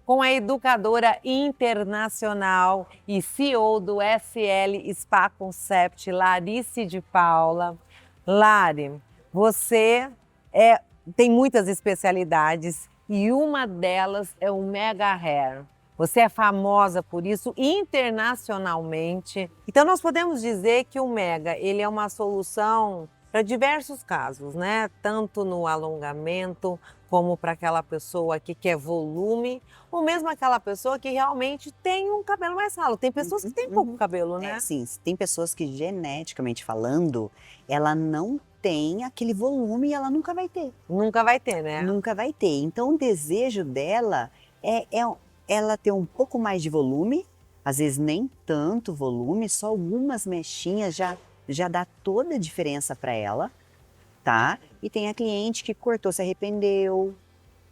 com a educadora internacional e CEO do SL Spa Concept, Larice de Paula. Lari, você tem muitas especialidades e uma delas é o Mega Hair. Você é famosa por isso internacionalmente. Então nós podemos dizer que o Mega, ele é uma solução para diversos casos, né? Tanto no alongamento, como para aquela pessoa que quer volume, ou mesmo aquela pessoa que realmente tem um cabelo mais ralo. Tem pessoas que têm pouco cabelo, né? Sim, tem pessoas que geneticamente falando, ela não tem aquele volume e ela nunca vai ter. Nunca vai ter, né? Nunca vai ter. Então o desejo dela é ela ter um pouco mais de volume, às vezes nem tanto volume, só algumas mechinhas já dá toda a diferença para ela, tá? E tem a cliente que cortou, se arrependeu,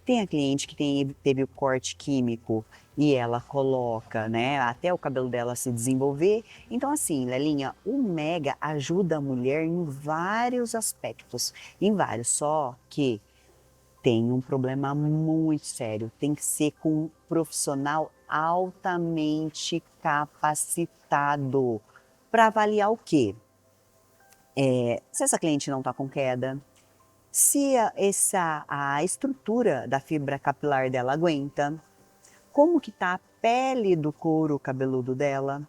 tem a cliente que teve o corte químico e ela coloca, né, até o cabelo dela se desenvolver. Então assim, Lelinha, o Mega ajuda a mulher em vários aspectos, em vários, só que tem um problema muito sério, tem que ser com um profissional altamente capacitado para avaliar o quê? Se essa cliente não está com queda, se a estrutura da fibra capilar dela aguenta, como que está a pele do couro cabeludo dela,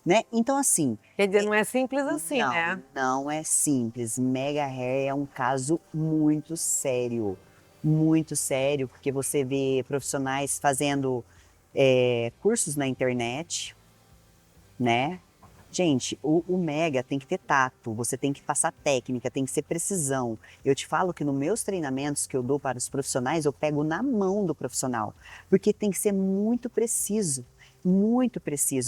né? Então assim... Quer dizer, não é simples assim, né? Não é simples. Mega Hair é um caso muito sério, porque você vê profissionais fazendo cursos na internet, né? Gente, o Mega tem que ter tato, você tem que passar técnica, tem que ser precisão. Eu te falo que nos meus treinamentos que eu dou para os profissionais, eu pego na mão do profissional, porque tem que ser muito preciso,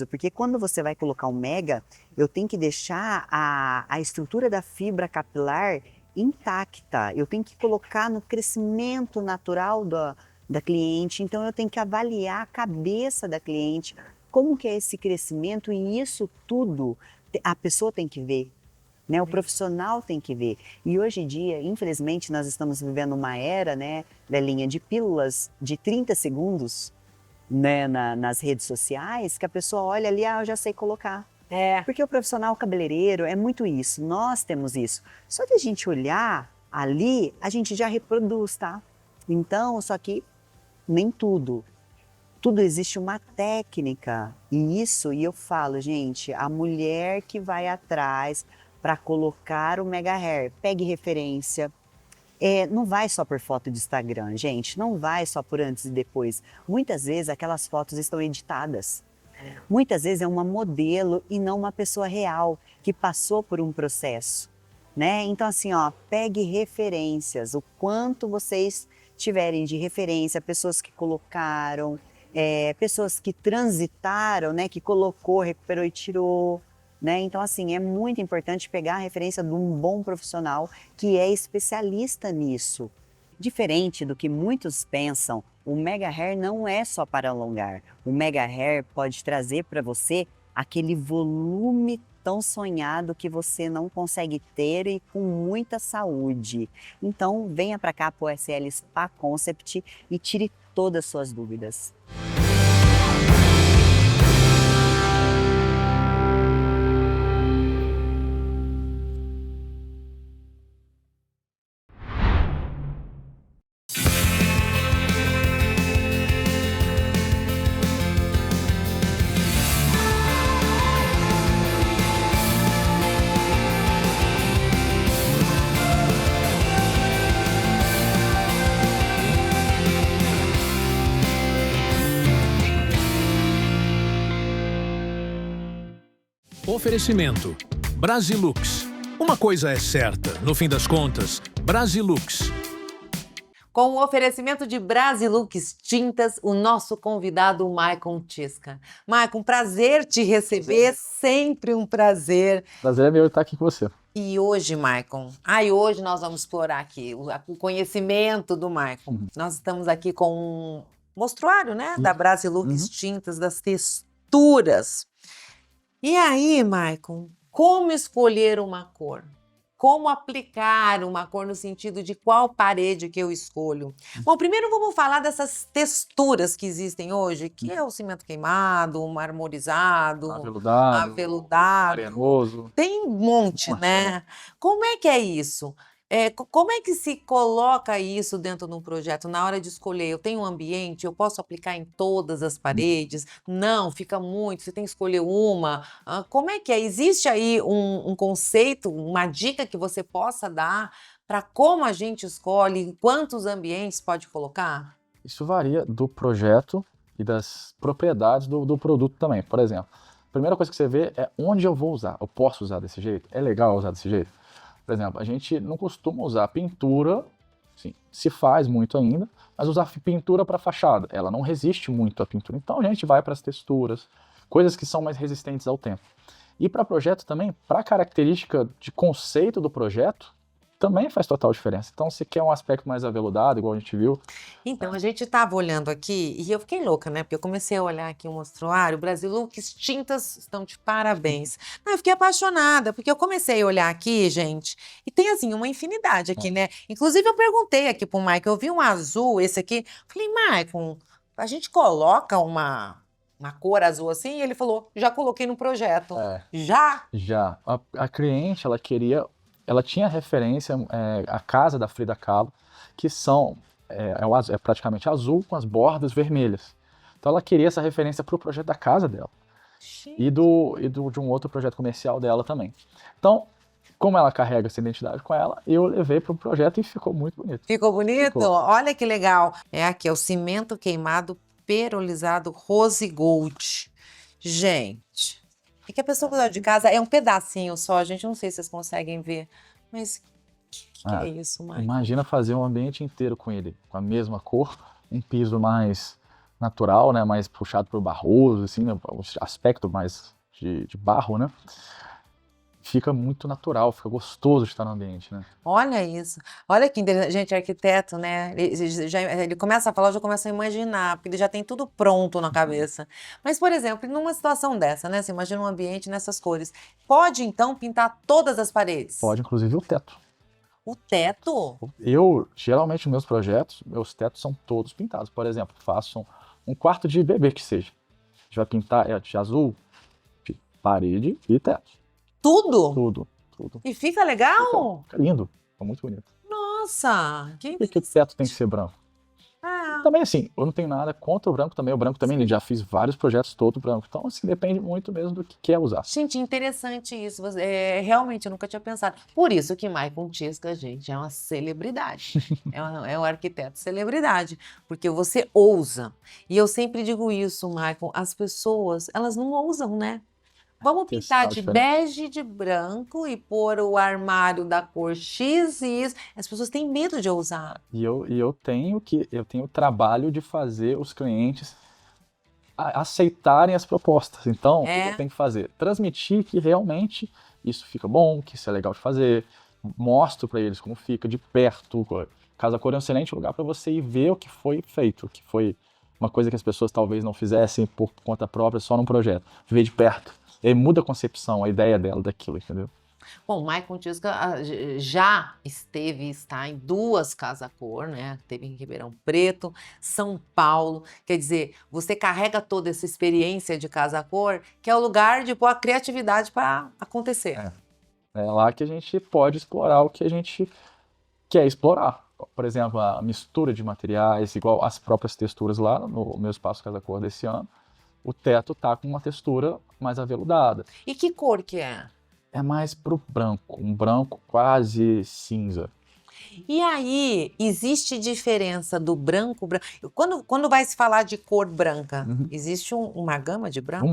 porque quando você vai colocar um Mega, eu tenho que deixar a estrutura da fibra capilar intacta, eu tenho que colocar no crescimento natural da cliente, então eu tenho que avaliar a cabeça da cliente, como que é esse crescimento, e isso tudo a pessoa tem que ver, né? O profissional tem que ver. E hoje em dia, infelizmente, nós estamos vivendo uma era, né, Lelinha, de pílulas de 30 segundos, né, nas redes sociais, que a pessoa olha ali, eu já sei colocar. Porque o profissional cabeleireiro é muito isso, nós temos isso. Só de a gente olhar ali, a gente já reproduz, tá? Então, só que nem tudo. Tudo existe uma técnica, e eu falo, gente, a mulher que vai atrás para colocar o Mega Hair, pegue referência. Não vai só por foto de Instagram, gente, não vai só por antes e depois. Muitas vezes aquelas fotos estão editadas. Muitas vezes é uma modelo e não uma pessoa real que passou por um processo, né? Então assim, ó, pegue referências, o quanto vocês tiverem de referência, pessoas que colocaram, pessoas que transitaram, né, que colocou, recuperou e tirou, né? Então assim, é muito importante pegar a referência de um bom profissional que é especialista nisso. Diferente do que muitos pensam, o Mega Hair não é só para alongar. O Mega Hair pode trazer para você aquele volume tão sonhado que você não consegue ter e com muita saúde. Então venha para cá para o SL Spa Concept e tire todas as suas dúvidas. Oferecimento Brasilux. Uma coisa é certa, no fim das contas, Brasilux. Com o oferecimento de Brasilux Tintas, o nosso convidado Maicon Tisca. Maicon, prazer te receber, sempre um prazer. Prazer é meu estar aqui com você. E hoje, Maicon, hoje nós vamos explorar aqui o conhecimento do Maicon. Nós estamos aqui com um mostruário, né, da Brasilux Tintas, das texturas. E aí, Maicon, como escolher uma cor? como aplicar uma cor no sentido de qual parede que eu escolho. Bom, primeiro vamos falar dessas texturas que existem hoje, que é o cimento queimado, o marmorizado, aveludado. arenoso. Tem um monte, né? Como é que é isso? Como é que se coloca isso dentro de um projeto? Na hora de escolher, eu tenho um ambiente, eu posso aplicar em todas as paredes? Não, fica muito, você tem que escolher uma. Como é que é? Existe aí um conceito, uma dica que você possa dar para como a gente escolhe, em quantos ambientes pode colocar? Isso varia do projeto e das propriedades do produto também. Por exemplo, a primeira coisa que você vê é onde eu vou usar. Eu posso usar desse jeito? É legal usar desse jeito? Por exemplo, a gente não costuma usar pintura, sim, se faz muito ainda, mas usar pintura para fachada, ela não resiste muito à pintura. Então a gente vai para as texturas, coisas que são mais resistentes ao tempo. E para projeto também, para a característica de conceito do projeto, também faz total diferença. Então, se quer um aspecto mais aveludado, igual a gente viu. Então, a gente estava olhando aqui e eu fiquei louca, né? Porque eu comecei a olhar aqui o mostruário, Brasilux tintas estão de parabéns. Não, eu fiquei apaixonada, porque eu comecei a olhar aqui, gente, e tem assim uma infinidade aqui, né? Inclusive, eu perguntei aqui pro Maicon, eu vi um azul, esse aqui, falei, Maicon, a gente coloca uma cor azul assim? E ele falou, já coloquei no projeto. Já? Já. A cliente, ela tinha referência à casa da Frida Kahlo, que é praticamente azul com as bordas vermelhas. Então ela queria essa referência para o projeto da casa dela. E de um outro projeto comercial dela também. Então, como ela carrega essa identidade com ela, eu levei para o projeto e ficou muito bonito. Ficou bonito? Ficou. Olha que legal. É aqui, é o cimento queimado perolizado Rose Gold. Gente, é que a pessoa cuidar de casa é um pedacinho só, gente, não sei se vocês conseguem ver, mas que é isso, Maicon? Imagina fazer um ambiente inteiro com ele, com a mesma cor, um piso mais natural, né, mais puxado para o barroso, assim, né, o aspecto mais de barro, né? Fica muito natural, fica gostoso de estar no ambiente, né? Olha isso. Olha que interessante. Gente, arquiteto, né? Ele começa a falar, eu já começo a imaginar, porque ele já tem tudo pronto na cabeça. Mas, por exemplo, numa situação dessa, né? Você imagina um ambiente nessas cores. Pode, então, pintar todas as paredes? Pode, inclusive, o teto. O teto? Geralmente, nos meus projetos, meus tetos são todos pintados. Por exemplo, faço um quarto de bebê que seja. A gente vai pintar de azul, de parede e teto. Tudo? Tudo. E fica legal? Fica lindo, fica muito bonito. Nossa! Por que o teto tem que ser branco? Ah. Também assim, eu não tenho nada contra o branco também. O branco também, já fiz vários projetos todo branco. Então, assim, depende muito mesmo do que quer usar. Gente, interessante isso. Realmente, eu nunca tinha pensado. Por isso que Maicon Tisca, gente, é uma celebridade. é um arquiteto celebridade. Porque você ousa. E eu sempre digo isso, Maicon. As pessoas, elas não ousam, né? Vamos pintar de bege e de branco e pôr o armário da cor X e isso. As pessoas têm medo de ousar. E eu tenho o trabalho de fazer os clientes aceitarem as propostas. Então, o que eu tenho que fazer? Transmitir que realmente isso fica bom, que isso é legal de fazer. Mostro para eles como fica de perto. Casa Cor é um excelente lugar para você ir ver o que foi feito, que foi uma coisa que as pessoas talvez não fizessem por conta própria, só num projeto. Ver de perto. E aí muda a concepção, a ideia dela daquilo, entendeu? Bom, Maicon Tisca já está em 2 Casa Cor, né? Teve em Ribeirão Preto, São Paulo. Quer dizer, você carrega toda essa experiência de Casa Cor, que é o lugar de pôr a criatividade para acontecer. É lá que a gente pode explorar o que a gente quer explorar. Por exemplo, a mistura de materiais, igual as próprias texturas lá no meu espaço Casa Cor desse ano. O teto tá com uma textura mais aveludada. E que cor que é? É mais pro branco, um branco quase cinza. E aí, existe diferença do branco? Quando vai se falar de cor branca, existe uma gama de brancos?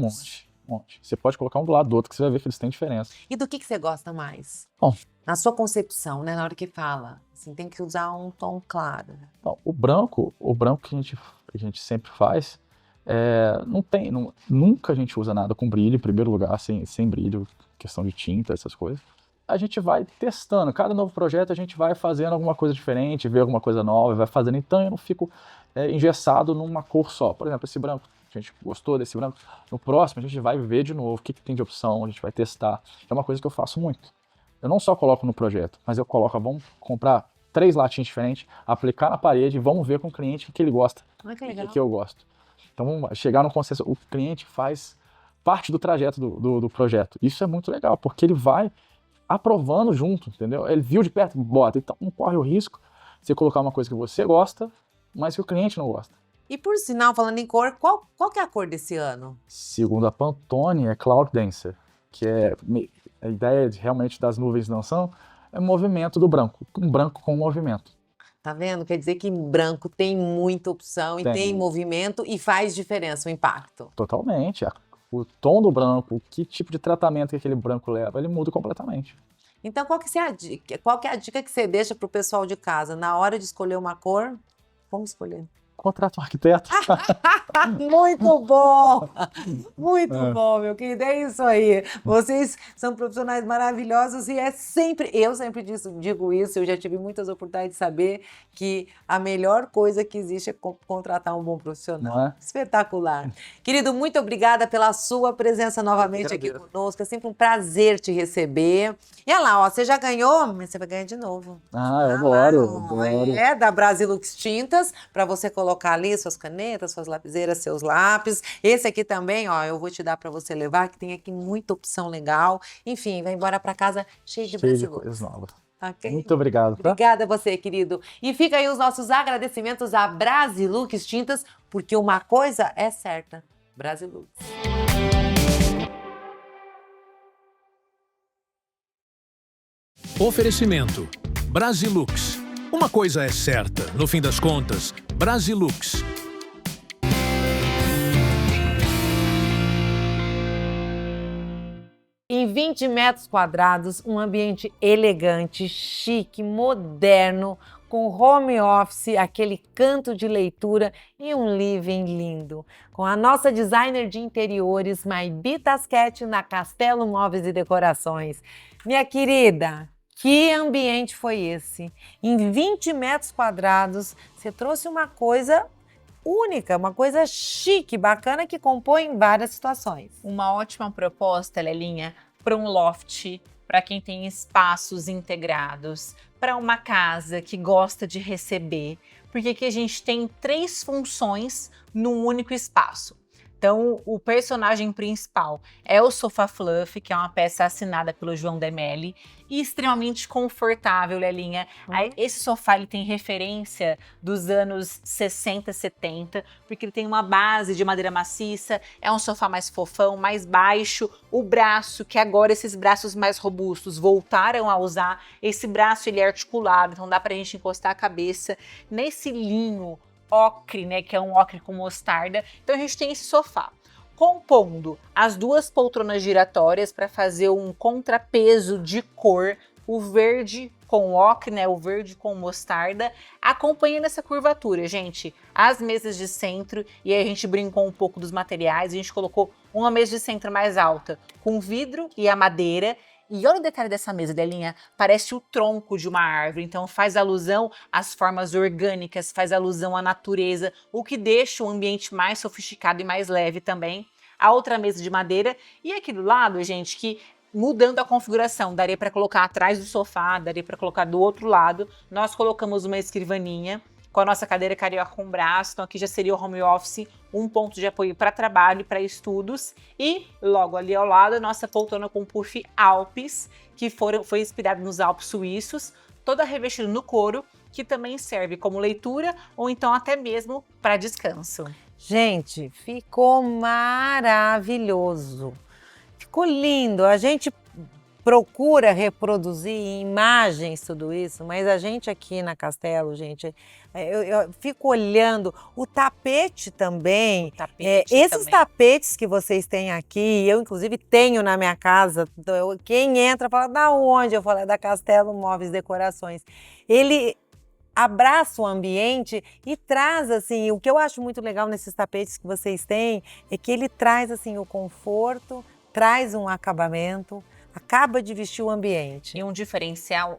Um monte. Você pode colocar um do lado do outro que você vai ver que eles têm diferença. E do que você gosta mais? Bom, na sua concepção, né, na hora que fala, assim, tem que usar um tom claro. Bom, o branco que a gente sempre faz, nunca a gente usa nada com brilho, em primeiro lugar, sem brilho, questão de tinta, essas coisas. A gente vai testando, cada novo projeto a gente vai fazendo alguma coisa diferente, vê alguma coisa nova, vai fazendo, então eu não fico engessado numa cor só. Por exemplo, esse branco, a gente gostou desse branco, no próximo a gente vai ver de novo o que tem de opção, a gente vai testar. É uma coisa que eu faço muito. eu não só coloco no projeto, mas eu coloco, vamos comprar 3 latinhas diferentes, aplicar na parede e vamos ver com o cliente o que ele gosta, o que eu gosto. Então, vamos chegar no consenso, o cliente faz parte do trajeto do projeto. Isso é muito legal, porque ele vai aprovando junto, entendeu? Ele viu de perto, bota. Então, não corre o risco de você colocar uma coisa que você gosta, mas que o cliente não gosta. E por sinal, falando em cor, qual que é a cor desse ano? Segundo a Pantone, é Cloud Dancer, que é a ideia realmente das nuvens dançando, é movimento do branco, um branco com movimento. Tá vendo? Quer dizer que branco tem muita opção e tem movimento e faz diferença, o impacto. Totalmente. O tom do branco, que tipo de tratamento que aquele branco leva, ele muda completamente. Então, qual que é a dica? Qual que é a dica que você deixa para o pessoal de casa? Na hora de escolher uma cor, como escolher? Contrata um arquiteto. Muito bom! Muito bom, meu querido. É isso aí. Vocês são profissionais maravilhosos e eu sempre digo isso, eu já tive muitas oportunidades de saber que a melhor coisa que existe é contratar um bom profissional. Não é? Espetacular. Querido, muito obrigada pela sua presença novamente aqui conosco. É sempre um prazer te receber. E olha lá, ó, você já ganhou, mas você vai ganhar de novo. Eu adoro. É da Brasilux Tintas, para você colocar ali suas canetas, suas lapiseiras, seus lápis. Esse aqui também, ó, eu vou te dar para você levar, que tem aqui muita opção legal. Enfim, vai embora para casa cheio de Brasilux. Coisas novas. Okay? Muito obrigado. Tá? Obrigada a você, querido. E fica aí os nossos agradecimentos à Brasilux Tintas, porque uma coisa é certa, Brasilux. Oferecimento Brasilux. Uma coisa é certa, no fim das contas, Brasilux. Em 20 metros quadrados, um ambiente elegante, chique, moderno, com home office, aquele canto de leitura e um living lindo. Com a nossa designer de interiores, Maibi Tasquete, na Castelo Móveis e Decorações. Minha querida, que ambiente foi esse? Em 20 metros quadrados, você trouxe uma coisa única, uma coisa chique, bacana, que compõe várias situações. Uma ótima proposta, Lelinha, para um loft, para quem tem espaços integrados, para uma casa que gosta de receber, porque aqui a gente tem 3 funções num único espaço. Então, o personagem principal é o Sofá Fluff, que é uma peça assinada pelo João Demelli, e extremamente confortável, Lelinha. Esse sofá ele tem referência dos anos 60, 70, porque ele tem uma base de madeira maciça, é um sofá mais fofão, mais baixo. O braço, que agora esses braços mais robustos voltaram a usar, esse braço ele é articulado, então dá pra gente encostar a cabeça nesse linho ocre, né, que é um ocre com mostarda. Então a gente tem esse sofá, compondo as 2 poltronas giratórias para fazer um contrapeso de cor, o verde com ocre, né, o verde com mostarda, acompanhando essa curvatura, gente. As mesas de centro, e aí a gente brincou um pouco dos materiais, a gente colocou uma mesa de centro mais alta, com vidro e a madeira. E olha o detalhe dessa mesa, Delinha, parece o tronco de uma árvore, então faz alusão às formas orgânicas, faz alusão à natureza, o que deixa o ambiente mais sofisticado e mais leve também. A outra mesa de madeira e aqui do lado, gente, que mudando a configuração, daria para colocar atrás do sofá, daria para colocar do outro lado, nós colocamos uma escrivaninha com a nossa cadeira carioca com braço, então aqui já seria o home office, um ponto de apoio para trabalho e para estudos, e logo ali ao lado a nossa poltrona com puff Alpes, que foi inspirado nos Alpes suíços, toda revestida no couro, que também serve como leitura ou então até mesmo para descanso. Gente, ficou maravilhoso, ficou lindo, a gente procura reproduzir em imagens tudo isso, mas a gente aqui na Castelo, gente, eu fico olhando o tapete também, esses tapetes que vocês têm aqui, eu inclusive tenho na minha casa, quem entra fala, da onde? Eu falo, é da Castelo Móveis e Decorações. Ele abraça o ambiente e traz, assim, o que eu acho muito legal nesses tapetes que vocês têm, é que ele traz, assim, o conforto, traz um acabamento, acaba de vestir o ambiente. E um diferencial,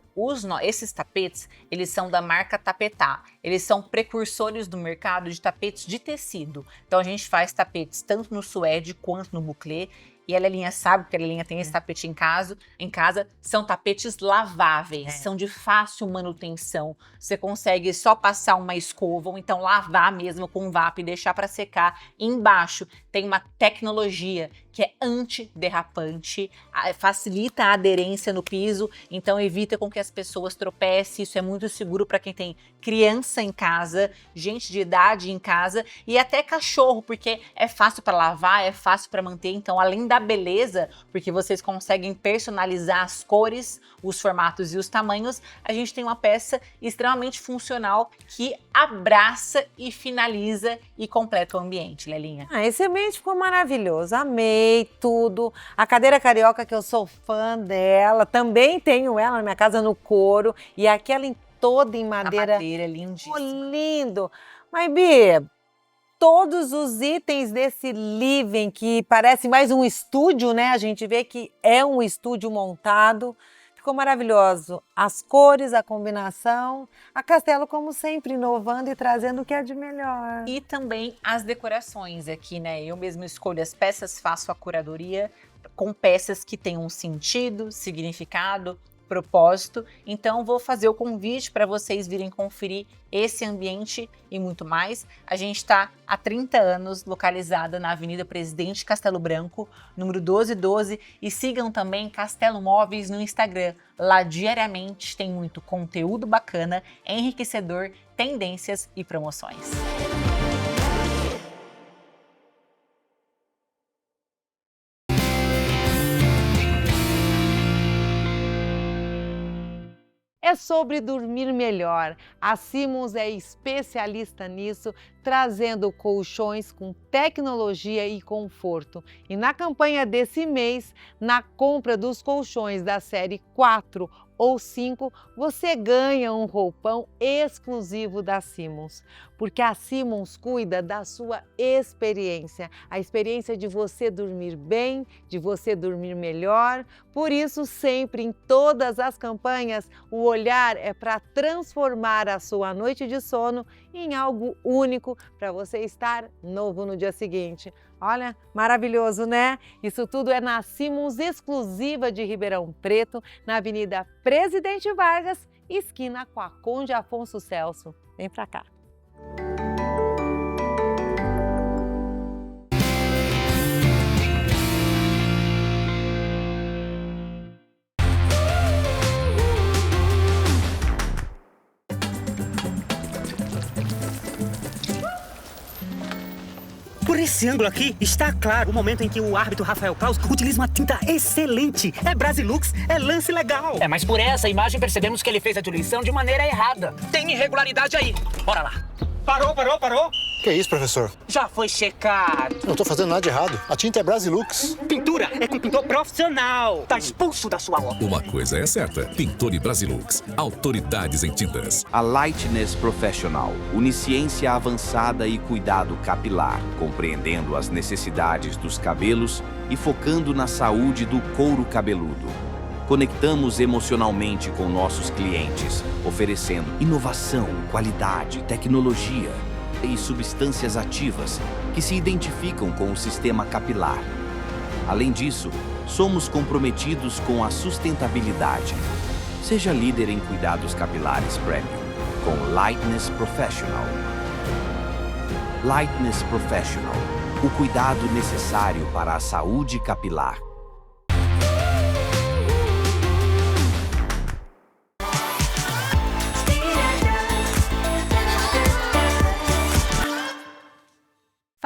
esses tapetes, eles são da marca Tapetá. Eles são precursores do mercado de tapetes de tecido. Então a gente faz tapetes tanto no suede quanto no buclé. e a Lelinha sabe, porque a Lelinha tem esse tapete em casa, são tapetes laváveis, são de fácil manutenção. Você consegue só passar uma escova, ou então lavar mesmo com VAP e deixar para secar. E embaixo tem uma tecnologia que é antiderrapante, facilita a aderência no piso, então evita com que as pessoas tropecem. Isso é muito seguro para quem tem criança em casa, gente de idade em casa e até cachorro, porque é fácil para lavar, é fácil para manter. Então, além da beleza, porque vocês conseguem personalizar as cores, os formatos e os tamanhos, a gente tem uma peça extremamente funcional que abraça e finaliza e completa o ambiente, Lelinha. Esse ambiente ficou maravilhoso, amei tudo. A cadeira carioca, que eu sou fã dela, também tenho ela na minha casa no couro, e aquela toda em madeira. A madeira é lindíssima. Lindo. Mas, Bi, todos os itens desse living, que parece mais um estúdio, né? A gente vê que é um estúdio montado. Ficou maravilhoso. As cores, a combinação. A Castelo, como sempre, inovando e trazendo o que é de melhor. E também as decorações aqui, né? Eu mesmo escolho as peças, faço a curadoria com peças que têm um sentido, significado, propósito. Então vou fazer o convite para vocês virem conferir esse ambiente e muito mais. A gente está há 30 anos localizada na Avenida Presidente Castelo Branco, número 1212, e sigam também Castelo Móveis no Instagram. Lá diariamente tem muito conteúdo bacana, enriquecedor, tendências e promoções. É sobre dormir melhor. A Simmons é especialista nisso, trazendo colchões com tecnologia e conforto. E na campanha desse mês, na compra dos colchões da série 4 ou 5, você ganha um roupão exclusivo da Simmons. Porque a Simmons cuida da sua experiência, a experiência de você dormir bem, de você dormir melhor. Por isso, sempre em todas as campanhas, o olhar é para transformar a sua noite de sono em algo único para você estar novo no dia seguinte. Olha, maravilhoso, né? Isso tudo é na Simmons exclusiva de Ribeirão Preto, na Avenida Presidente Vargas, esquina com a Conde Afonso Celso. Vem pra cá. Por esse ângulo aqui, está claro o momento em que o árbitro Rafael Claus utiliza uma tinta excelente. É Brasilux, é lance legal. É, mas por essa imagem percebemos que ele fez a diluição de maneira errada. Tem irregularidade aí. Bora lá. Parou. Que isso, professor? Já foi checado. Não tô fazendo nada de errado. A tinta é Brasilux. Pintura é com pintor profissional. Tá expulso da sua obra. Uma coisa é certa, Pintor e Brasilux, autoridades em tintas. A Lightness Professional une ciência avançada e cuidado capilar, compreendendo as necessidades dos cabelos e focando na saúde do couro cabeludo. Conectamos emocionalmente com nossos clientes, oferecendo inovação, qualidade, tecnologia e substâncias ativas que se identificam com o sistema capilar. Além disso, somos comprometidos com a sustentabilidade. Seja líder em cuidados capilares premium com Lightness Professional. Lightness Professional, o cuidado necessário para a saúde capilar.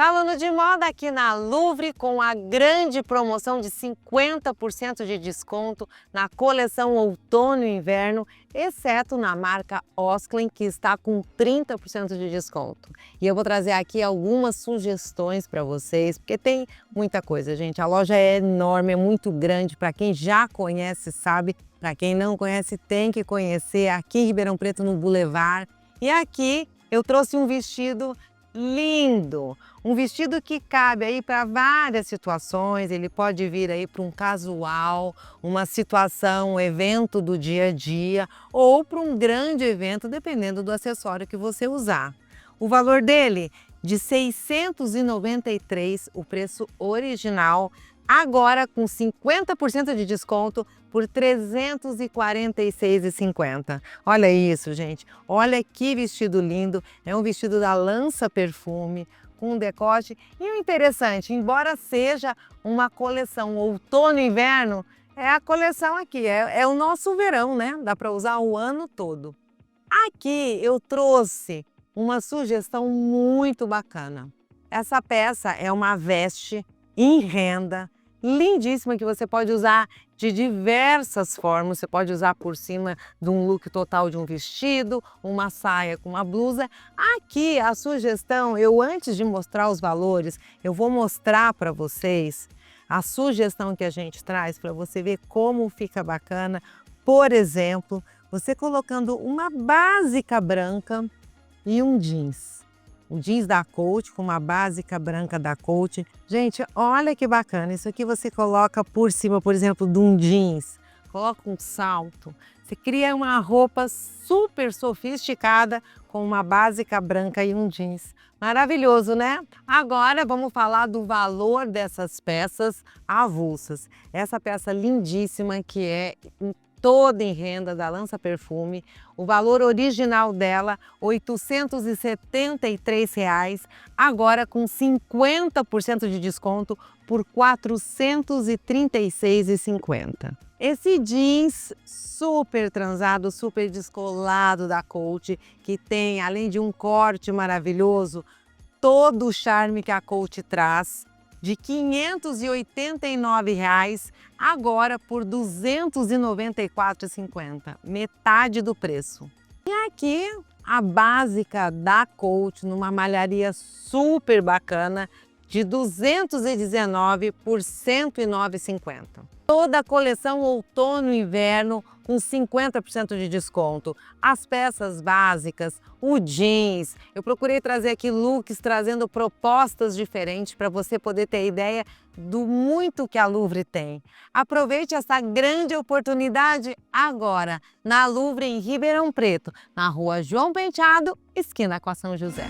Falando de moda aqui na Louvre, com a grande promoção de 50% de desconto na coleção outono e inverno, exceto na marca Osklen, que está com 30% de desconto. E eu vou trazer aqui algumas sugestões para vocês, porque tem muita coisa, gente. A loja é enorme, é muito grande. Para quem já conhece, sabe. Para quem não conhece, tem que conhecer. Aqui em Ribeirão Preto, no Boulevard. E aqui eu trouxe um vestido lindo, um vestido que cabe aí para várias situações. Ele pode vir aí para um casual, uma situação, um evento do dia a dia ou para um grande evento, dependendo do acessório que você usar. O valor dele, de R$ 693, o preço original, agora com 50% de desconto por R$ 346,50. Olha isso, gente. Olha que vestido lindo. É um vestido da Lança Perfume, com um decote. E o interessante, embora seja uma coleção outono e inverno, é a coleção aqui, é o nosso verão, né? Dá para usar o ano todo. Aqui eu trouxe uma sugestão muito bacana. Essa peça é uma veste em renda, lindíssima, que você pode usar de diversas formas. Você pode usar por cima de um look total de um vestido, uma saia com uma blusa. Aqui a sugestão, antes de mostrar os valores, eu vou mostrar para vocês a sugestão que a gente traz para você ver como fica bacana. Por exemplo, você colocando uma básica branca e um jeans. Um jeans da Coach com uma básica branca da Coach. Gente, olha que bacana. Isso aqui você coloca por cima, por exemplo, de um jeans. Coloca um salto. Você cria uma roupa super sofisticada com uma básica branca e um jeans. Maravilhoso, né? Agora vamos falar do valor dessas peças avulsas. Essa peça lindíssima que é toda em renda da Lança Perfume. O valor original dela, R$ 873, agora com 50% de desconto por R$ 436,50. Esse jeans super transado, super descolado da Coach, que tem, além de um corte maravilhoso, todo o charme que a Coach traz, de R$ 589, agora por R$ 294,50, metade do preço. E aqui a básica da Coach, numa malharia super bacana, de R$ 219 por R$ 109,50. Toda a coleção outono e inverno com 50% de desconto. As peças básicas, o jeans. Eu procurei trazer aqui looks trazendo propostas diferentes para você poder ter ideia do muito que a Louvre tem. Aproveite essa grande oportunidade agora na Louvre em Ribeirão Preto, na Rua João Penteado, esquina com a São José.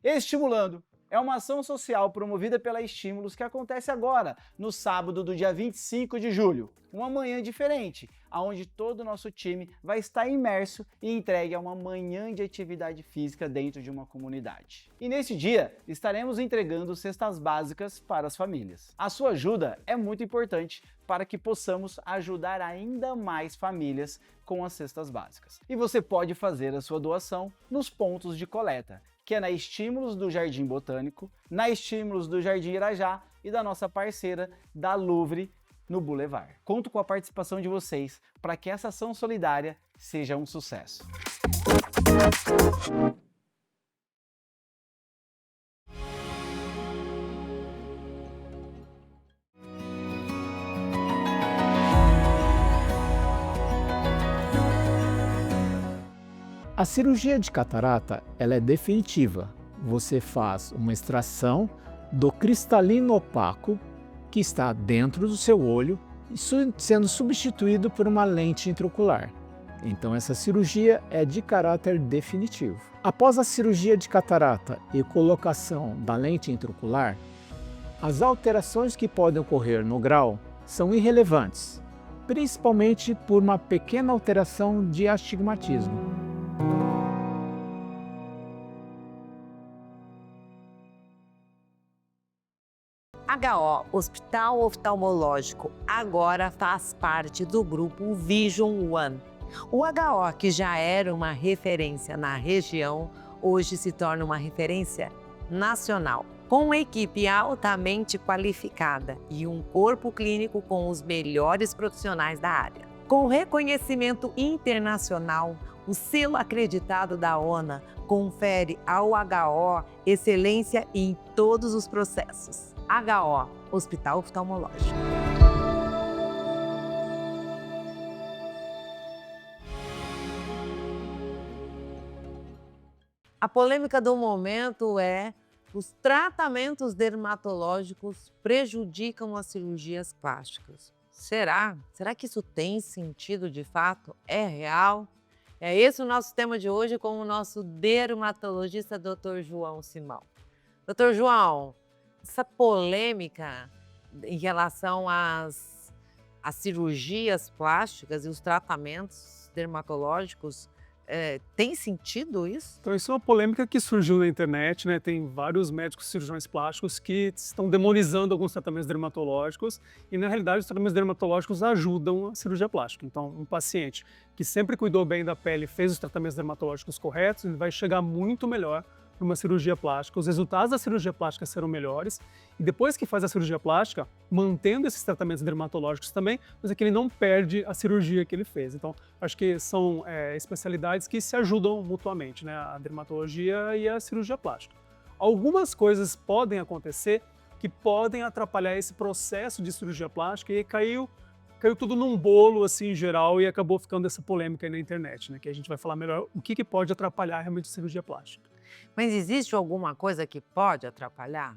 Estimulando é uma ação social promovida pela Estímulos que acontece agora, no sábado do dia 25 de julho. Uma manhã diferente, onde todo o nosso time vai estar imerso e entregue a uma manhã de atividade física dentro de uma comunidade. E nesse dia, estaremos entregando cestas básicas para as famílias. A sua ajuda é muito importante para que possamos ajudar ainda mais famílias com as cestas básicas. E você pode fazer a sua doação nos pontos de coleta, que é na Estímulos do Jardim Botânico, na Estímulos do Jardim Irajá e da nossa parceira da Louvre no Boulevard. Conto com a participação de vocês para que essa ação solidária seja um sucesso. A cirurgia de catarata, ela é definitiva. Você faz uma extração do cristalino opaco que está dentro do seu olho, sendo substituído por uma lente intraocular. Então essa cirurgia é de caráter definitivo. Após a cirurgia de catarata e colocação da lente intraocular, as alterações que podem ocorrer no grau são irrelevantes, principalmente por uma pequena alteração de astigmatismo. HO, Hospital Oftalmológico, agora faz parte do grupo Vision One. O HO, que já era uma referência na região, hoje se torna uma referência nacional, com uma equipe altamente qualificada e um corpo clínico com os melhores profissionais da área. Com reconhecimento internacional, o selo acreditado da ONA confere ao HO excelência em todos os processos. HO, Hospital Oftalmológico. A polêmica do momento é: os tratamentos dermatológicos prejudicam as cirurgias plásticas. Será? Será que isso tem sentido de fato? É real? É esse o nosso tema de hoje com o nosso dermatologista, Dr. João Simão. Dr. João, essa polêmica em relação às cirurgias plásticas e os tratamentos dermatológicos, tem sentido isso? Então, isso é uma polêmica que surgiu na internet, né? Tem vários médicos cirurgiões plásticos que estão demonizando alguns tratamentos dermatológicos e, na realidade, os tratamentos dermatológicos ajudam a cirurgia plástica. Então, um paciente que sempre cuidou bem da pele e fez os tratamentos dermatológicos corretos, ele vai chegar muito melhor para uma cirurgia plástica. Os resultados da cirurgia plástica serão melhores e depois que faz a cirurgia plástica, mantendo esses tratamentos dermatológicos também, mas é que ele não perde a cirurgia que ele fez. Então, acho que são especialidades que se ajudam mutuamente, né? A dermatologia e a cirurgia plástica. Algumas coisas podem acontecer que podem atrapalhar esse processo de cirurgia plástica e caiu tudo num bolo assim em geral e acabou ficando essa polêmica aí na internet, né? Que a gente vai falar melhor o que pode atrapalhar realmente a cirurgia plástica. Mas existe alguma coisa que pode atrapalhar?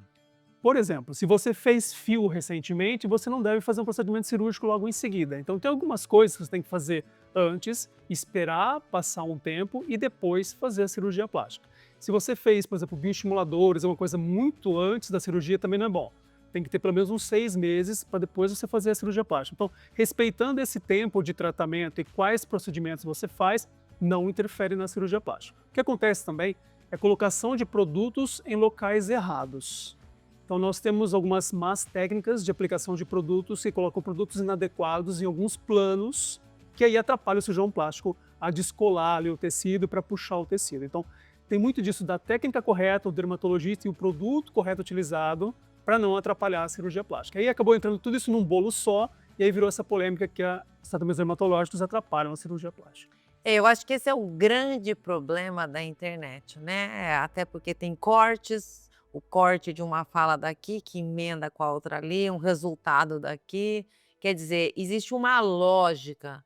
Por exemplo, se você fez fio recentemente, você não deve fazer um procedimento cirúrgico logo em seguida. Então tem algumas coisas que você tem que fazer antes, esperar passar um tempo e depois fazer a cirurgia plástica. Se você fez, por exemplo, bioestimuladores, alguma coisa muito antes da cirurgia, também não é bom. Tem que ter pelo menos uns 6 meses para depois você fazer a cirurgia plástica. Então, respeitando esse tempo de tratamento e quais procedimentos você faz, não interfere na cirurgia plástica. O que acontece também é a colocação de produtos em locais errados. Então, nós temos algumas más técnicas de aplicação de produtos que colocam produtos inadequados em alguns planos, que aí atrapalham o cirurgião plástico a descolar ali o tecido para puxar o tecido. Então, tem muito disso da técnica correta, o dermatologista e o produto correto utilizado para não atrapalhar a cirurgia plástica. Aí acabou entrando tudo isso num bolo só e aí virou essa polêmica que os tratamentos dermatológicos atrapalham a cirurgia plástica. Eu acho que esse é o grande problema da internet, né? Até porque tem cortes, o corte de uma fala daqui que emenda com a outra ali, um resultado daqui. Quer dizer, existe uma lógica.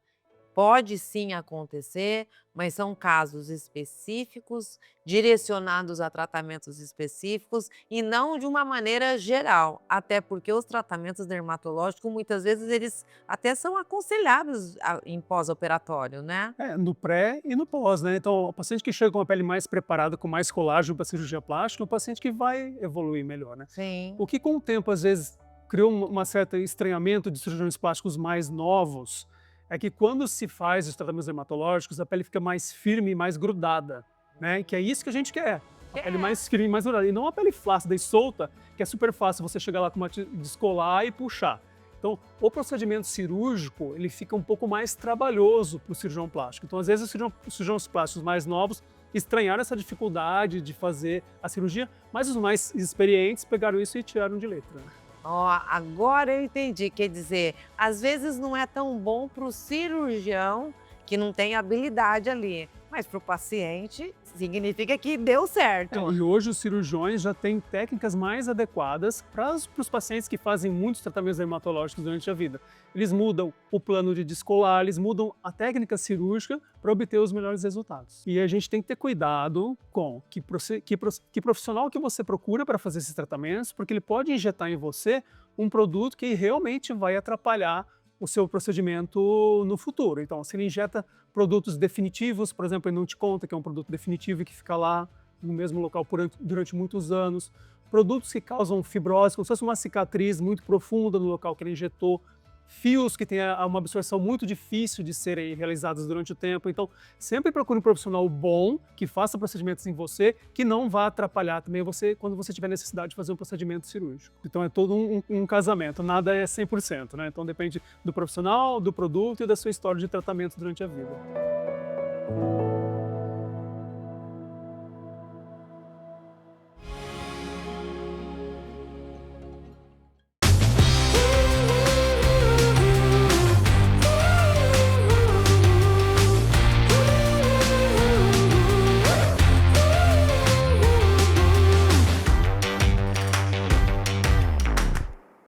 Pode sim acontecer, mas são casos específicos, direcionados a tratamentos específicos e não de uma maneira geral. Até porque os tratamentos dermatológicos, muitas vezes, eles até são aconselhados em pós-operatório, né? No pré e no pós, né? Então, o paciente que chega com a pele mais preparada, com mais colágeno para a cirurgia plástica, é um paciente que vai evoluir melhor, né? Sim. O que, com o tempo, às vezes, criou um certo estranhamento de cirurgiões plásticos mais novos, é que quando se faz os tratamentos dermatológicos, a pele fica mais firme e mais grudada, né? Que é isso que a gente quer. A pele mais firme e mais grudada. E não a pele flácida e solta, que é super fácil você chegar lá com uma descolar e puxar. Então, o procedimento cirúrgico, ele fica um pouco mais trabalhoso para o cirurgião plástico. Então, às vezes, os cirurgiões plásticos mais novos estranharam essa dificuldade de fazer a cirurgia, mas os mais experientes pegaram isso e tiraram de letra. Agora eu entendi, quer dizer, às vezes não é tão bom para o cirurgião que não tem habilidade ali, mas para o paciente significa que deu certo. E hoje os cirurgiões já têm técnicas mais adequadas para os pacientes que fazem muitos tratamentos dermatológicos durante a vida. Eles mudam o plano de descolar, eles mudam a técnica cirúrgica para obter os melhores resultados. E a gente tem que ter cuidado com que profissional que você procura para fazer esses tratamentos, porque ele pode injetar em você um produto que realmente vai atrapalhar o seu procedimento no futuro. Então, se ele injeta produtos definitivos, por exemplo, ele não te conta que é um produto definitivo e que fica lá no mesmo local durante muitos anos, produtos que causam fibrose, como se fosse uma cicatriz muito profunda no local que ele injetou, fios que têm uma absorção muito difícil de serem realizados durante o tempo. Então, sempre procure um profissional bom, que faça procedimentos em você, que não vá atrapalhar também você quando você tiver necessidade de fazer um procedimento cirúrgico. Então, é todo um casamento, nada é 100%, né? Então, depende do profissional, do produto e da sua história de tratamento durante a vida.